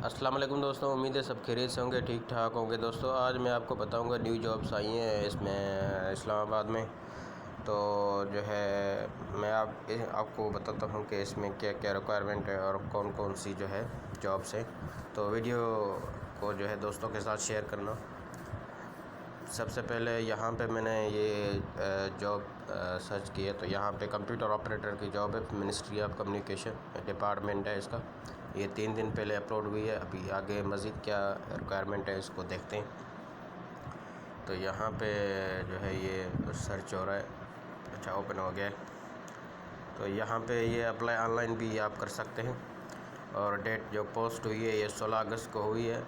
अस्सलाम वालेकुम दोस्तों, उम्मीद है सब खैरियत से होंगे, ठीक ठाक होंगे। दोस्तों आज मैं आपको बताऊंगा न्यू जॉब्स आई हैं इसमें इस्लामाबाद में। तो जो है मैं आपको बताता हूं कि इसमें क्या क्या रिक्वायरमेंट है और कौन कौन सी जो है जॉब्स हैं। तो वीडियो को जो है दोस्तों के साथ शेयर करना। सबसे पहले यहाँ पे मैंने ये जॉब सर्च की है, तो यहाँ पे कंप्यूटर ऑपरेटर की जॉब है, मिनिस्ट्री ऑफ कम्युनिकेशन डिपार्टमेंट है इसका। ये 3 दिन पहले अपलोड हुई है। अभी आगे मज़ीद क्या रिक्वायरमेंट है इसको देखते हैं। तो यहाँ पे जो है ये सर्च हो रहा है। अच्छा, ओपन हो गया है। तो यहाँ पे ये अप्लाई ऑनलाइन भी आप कर सकते हैं। और डेट जो पोस्ट हुई है ये 16 अगस्त को हुई है।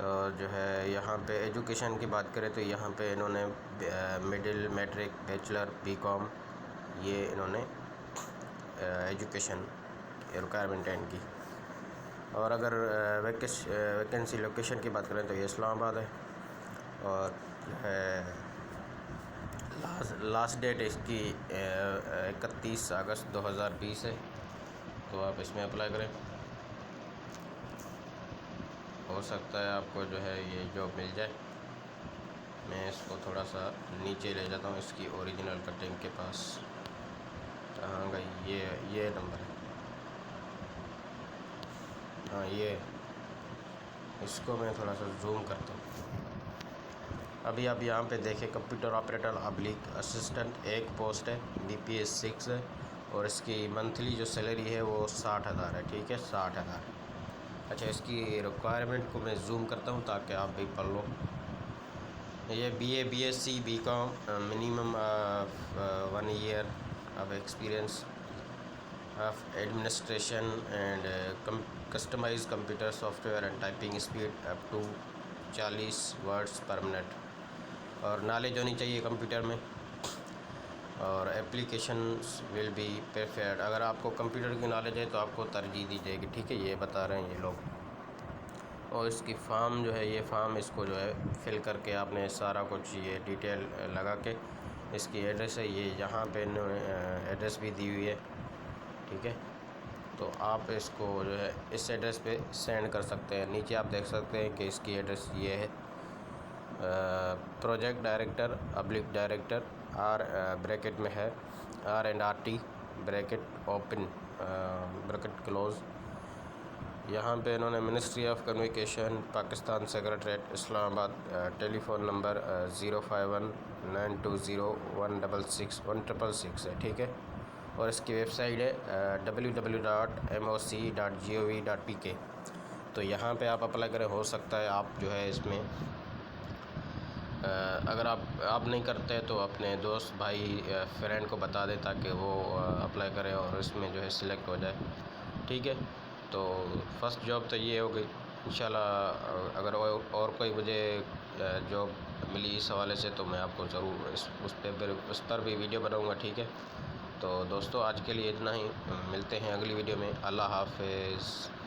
और जो है यहाँ पे एजुकेशन की बात करें तो यहाँ पे इन्होंने मिडिल, मैट्रिक, बैचलर, बीकॉम ये इन्होंने एजुकेशन रिक्वायरमेंट है इनकी। और अगर वैकेंसी लोकेशन की बात करें तो ये इस्लामाबाद है। और जो है लास्ट डेट इसकी 31 अगस्त 2020 है। तो आप इसमें अप्लाई करें, हो सकता है आपको जो है ये जॉब मिल जाए। मैं इसको थोड़ा सा नीचे ले जाता हूँ इसकी ओरिजिनल कटिंग के पास। कहाँ गई ये नंबर है, हाँ ये, इसको मैं थोड़ा सा जूम करता हूँ। अभी आप यहाँ पे देखें, कंप्यूटर ऑपरेटर ऑब्लिक असिस्टेंट एक पोस्ट है, BPS 6 है। और इसकी मंथली जो सैलरी है वो 60,000 है। ठीक है, 60,000। अच्छा, इसकी रिक्वायरमेंट को मैं जूम करता हूँ ताकि आप भी पढ़ लो। ये BA, BSc, BCom, minimum 1 year of experience of administration and customise computer software and typing speed up to 40 words per minute. और नॉलेज होनी चाहिए कंप्यूटर में। और एप्लीकेशंस विल बी प्रेफर्ड। अगर आपको कंप्यूटर की नॉलेज है तो आपको तरजीह दी जाएगी। ठीक है, ये बता रहे हैं ये लोग। और इसकी फॉर्म जो है, ये फॉर्म इसको जो है फिल करके आपने सारा कुछ ये डिटेल लगा के, इसकी एड्रेस है ये, यहाँ पे एड्रेस भी दी हुई है। ठीक है, तो आप इसको जो है इस एड्रेस पे सेंड कर सकते हैं। नीचे आप देख सकते हैं कि इसकी एड्रेस ये है, project director oblique director R bracket में है R&RT bracket open bracket close. यहाँ पे इन्होंने ministry of communication Pakistan secretariat Islamabad, telephone number 051920166 है। ठीक है, और इसकी वेबसाइट है www.moc.gov.pk। तो यहाँ पे आप अप्लाई करें। हो सकता है आप जो है इसमें अगर आप नहीं करते तो अपने दोस्त, भाई, फ्रेंड को बता दें ताकि वो अप्लाई करे और इसमें जो है सिलेक्ट हो जाए। ठीक है, तो फर्स्ट जॉब तो ये हो गई। इंशाल्लाह अगर और कोई मुझे जॉब मिली इस हवाले से तो मैं आपको ज़रूर उस पर भी वीडियो बनाऊंगा। ठीक है, तो दोस्तों आज के लिए इतना ही। मिलते हैं अगली वीडियो में। अल्लाह हाफ़िज़।